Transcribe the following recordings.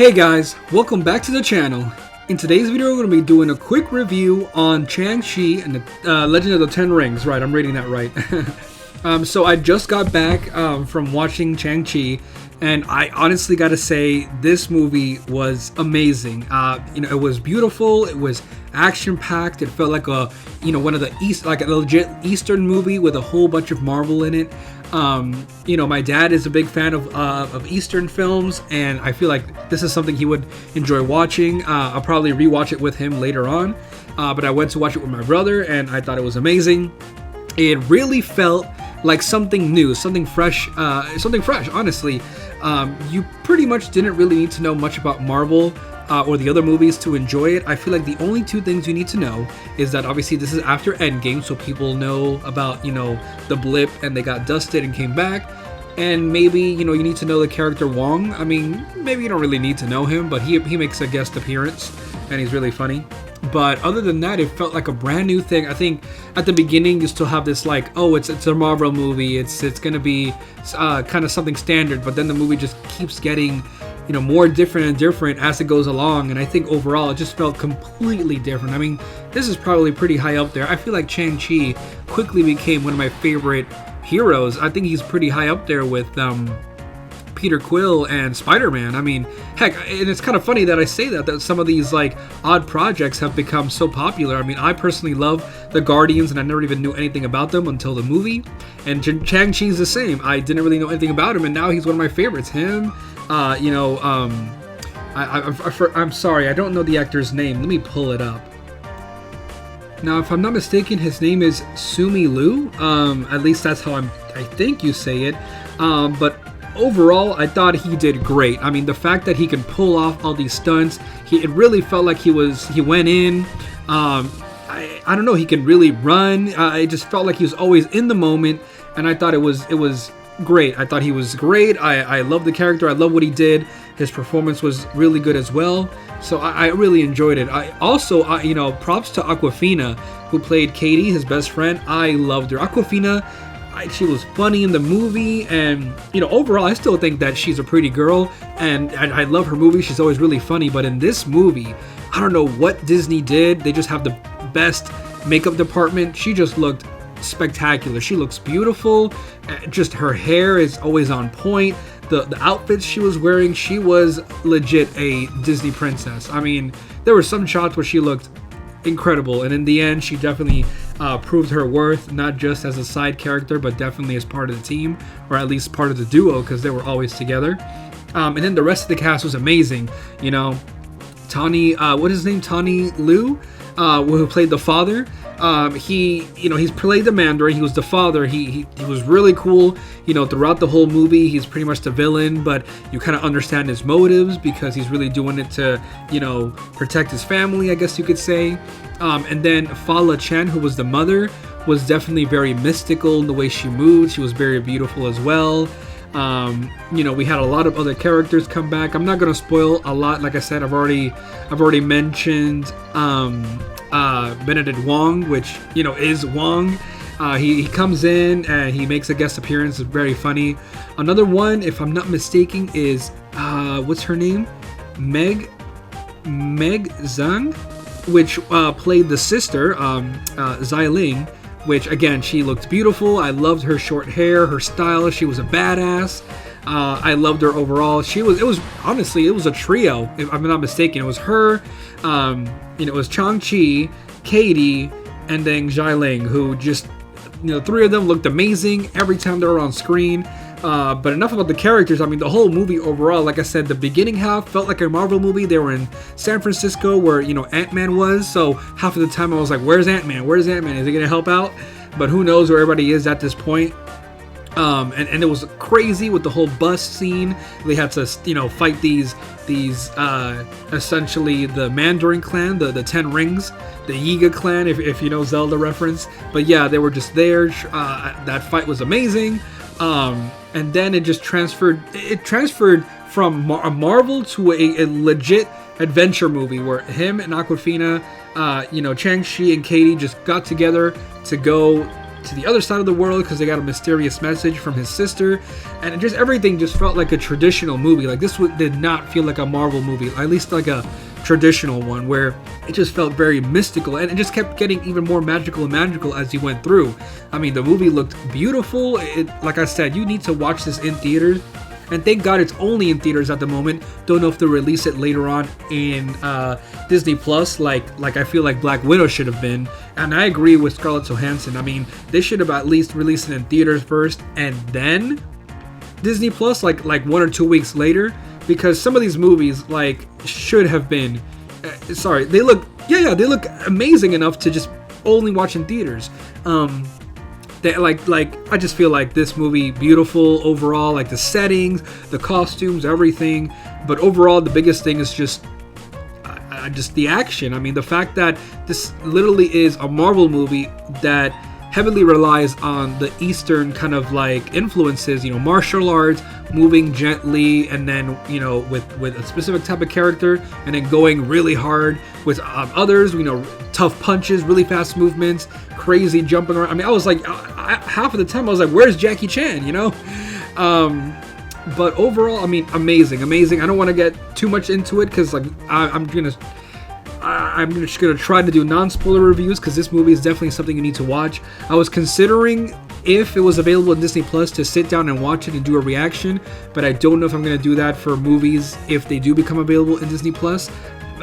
Hey guys, welcome back to the channel. In today's video, we're going to be doing a quick review on Shang-Chi and the Legend of the Ten Rings. Right, I'm reading that right. So I just got back from watching Shang-Chi, and I honestly got to say this movie was amazing. It was beautiful. It was action-packed. It felt like one of the like a legit Eastern movie with a whole bunch of Marvel in it. My dad is a big fan of Eastern films, and I feel like this is something he would enjoy watching. I'll probably rewatch it with him later on, but I went to watch it with my brother, and I thought it was amazing. It really felt like something new, something fresh, honestly. You pretty much didn't really need to know much about Marvel or the other movies to enjoy it. I feel like the only two things you need to know is that obviously this is after Endgame, so people know about, the blip and they got dusted and came back. And maybe, you need to know the character Wong. I mean, maybe you don't really need to know him, but he makes a guest appearance and he's really funny. But other than that, it felt like a brand new thing. I think at the beginning you still have this like, oh, it's a Marvel movie. It's gonna be kind of something standard, but then the movie just keeps getting more different and different as it goes along, and I think overall it just felt completely different. I mean, this is probably pretty high up there. I feel like Shang-Chi quickly became one of my favorite heroes. I think he's pretty high up there with Peter Quill and Spider-Man. I mean, heck, and it's kind of funny that I say that some of these like odd projects have become so popular. I mean, I personally love the Guardians, and I never even knew anything about them until the movie. And Shang-Chi's the same. I didn't really know anything about him, and now he's one of my favorites. Him. I'm sorry, I don't know the actor's name. Let me pull it up. Now, if I'm not mistaken, his name is Sumi Liu. At least that's how I think you say it. But overall, I thought he did great. I mean, the fact that he can pull off all these stunts, it really felt like he went in. I don't know, he can really run. It just felt like he was always in the moment, and I thought it was great. I thought he was great. I love the character. I love what he did. His performance was really good as well. So I really enjoyed it. I also, props to Awkwafina, who played Katie, his best friend. I loved her. Awkwafina, she was funny in the movie, and overall, I still think that she's a pretty girl, and I love her movie. She's always really funny. But in this movie, I don't know what Disney did. They just have the best makeup department. She just looked spectacular. She looks beautiful. Just her hair is always on point. The outfits she was wearing, she was legit a Disney princess. I mean, there were some shots where she looked incredible, and in the end she definitely proved her worth, not just as a side character but definitely as part of the team, or at least part of the duo, because they were always together. And then the rest of the cast was amazing. Tony, what is his name? Tony Liu, who played the father. He's played the Mandarin. He was the father. He was really cool. Throughout the whole movie, he's pretty much the villain, but you kind of understand his motives because he's really doing it to, protect his family, I guess you could say. And then Fala Chen, who was the mother, was definitely very mystical in the way she moved. She was very beautiful as well. We had a lot of other characters come back. I'm not gonna spoil a lot. Like I said, I've already mentioned Benedict Wong, which is Wong. He comes in and he makes a guest appearance. It's very funny. Another one, if I'm not mistaken, is what's her name? Meg Zhang, which played the sister, Xialing, which again, she looked beautiful. I loved her short hair, her style. She was a badass. I loved her overall. It was a trio, if I'm not mistaken. It was her, it was Shang-Chi, Katie, and then Xialing, who just, three of them looked amazing every time they were on screen. But enough about the characters. I mean, the whole movie overall, like I said, the beginning half felt like a Marvel movie. They were in San Francisco where, Ant-Man was. So half of the time I was like, where's Ant-Man? Where's Ant-Man? Is he going to help out? But who knows where everybody is at this point. And it was crazy with the whole bus scene. They had to, fight these essentially the Mandarin clan, the Ten Rings, the Yiga clan, if you know Zelda reference. But yeah, they were just there. That fight was amazing. And then it just transferred from a Marvel to a legit adventure movie where him and Awkwafina, Shang-Chi and Katie just got together to go to the other side of the world because they got a mysterious message from his sister, and just everything just felt like a traditional movie. Like this did not feel like a Marvel movie, at least like a traditional one, where it just felt very mystical, and it just kept getting even more magical and magical as you went through. I mean, the movie looked beautiful. Like I said, you need to watch this in theaters. And thank God it's only in theaters at the moment. Don't know if they'll release it later on in Disney Plus, like I feel like Black Widow should have been. And I agree with Scarlett Johansson. I mean, they should have at least released it in theaters first and then Disney Plus, like 1 or 2 weeks later, because some of these movies should have been. They look amazing enough to just only watch in theaters. I just feel like this movie beautiful overall, like the settings, the costumes, everything. But overall, the biggest thing is just the action. I mean, the fact that this literally is a Marvel movie that heavily relies on the Eastern kind of influences, martial arts, moving gently, and then with a specific type of character, and then going really hard with others, tough punches, really fast movements, crazy jumping around. I mean, I was like, half of the time I was like, where's Jackie Chan, but overall, I mean, amazing. I don't want to get too much into it because I'm just gonna try to do non-spoiler reviews because this movie is definitely something you need to watch. I was considering, if it was available in Disney Plus, to sit down and watch it and do a reaction, but I don't know if I'm gonna do that for movies if they do become available in Disney Plus.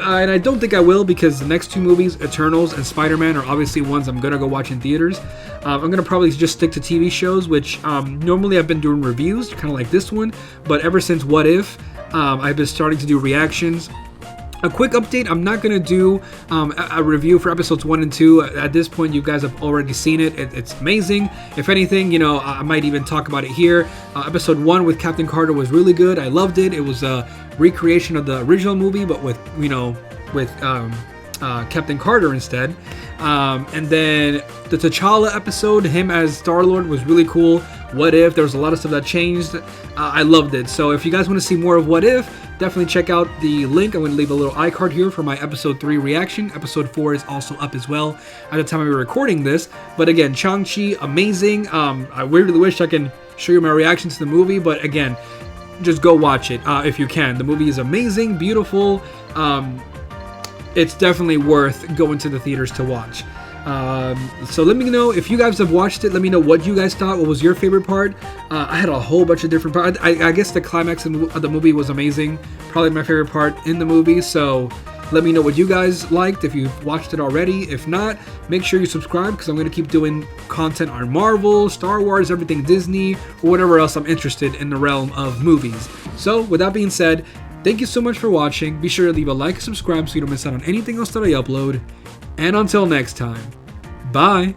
And I don't think I will, because the next two movies, Eternals and Spider-Man, are obviously ones I'm gonna go watch in theaters. I'm gonna probably just stick to TV shows, which normally I've been doing reviews, kind of like this one, but ever since What If, I've been starting to do reactions. A quick update, I'm not going to do a review for episodes 1 and 2. At this point, you guys have already seen it. It's amazing. If anything, I might even talk about it here. Episode 1 with Captain Carter was really good. I loved it. It was a recreation of the original movie, but with Captain Carter instead. And then the T'Challa episode, him as Star-Lord, was really cool. What If, there was a lot of stuff that changed. I loved it. So if you guys want to see more of What If, definitely check out the link. I'm going to leave a little iCard here for my episode 3 reaction. Episode 4 is also up as well at the time we were recording this. But again, Shang-Chi, amazing. I really wish I can show you my reaction to the movie, but again, just go watch it if you can. The movie is amazing, beautiful. It's definitely worth going to the theaters to watch. So let me know if you guys have watched it. Let me know what you guys thought. What was your favorite part? I had a whole bunch of different parts. I guess the climax of the movie was amazing. Probably my favorite part in the movie. So let me know what you guys liked if you've watched it already. If not, make sure you subscribe, because I'm going to keep doing content on Marvel, Star Wars, everything Disney, or whatever else I'm interested in the realm of movies. So with that being said, thank you so much for watching. Be sure to leave a like and subscribe so you don't miss out on anything else that I upload. And until next time, bye!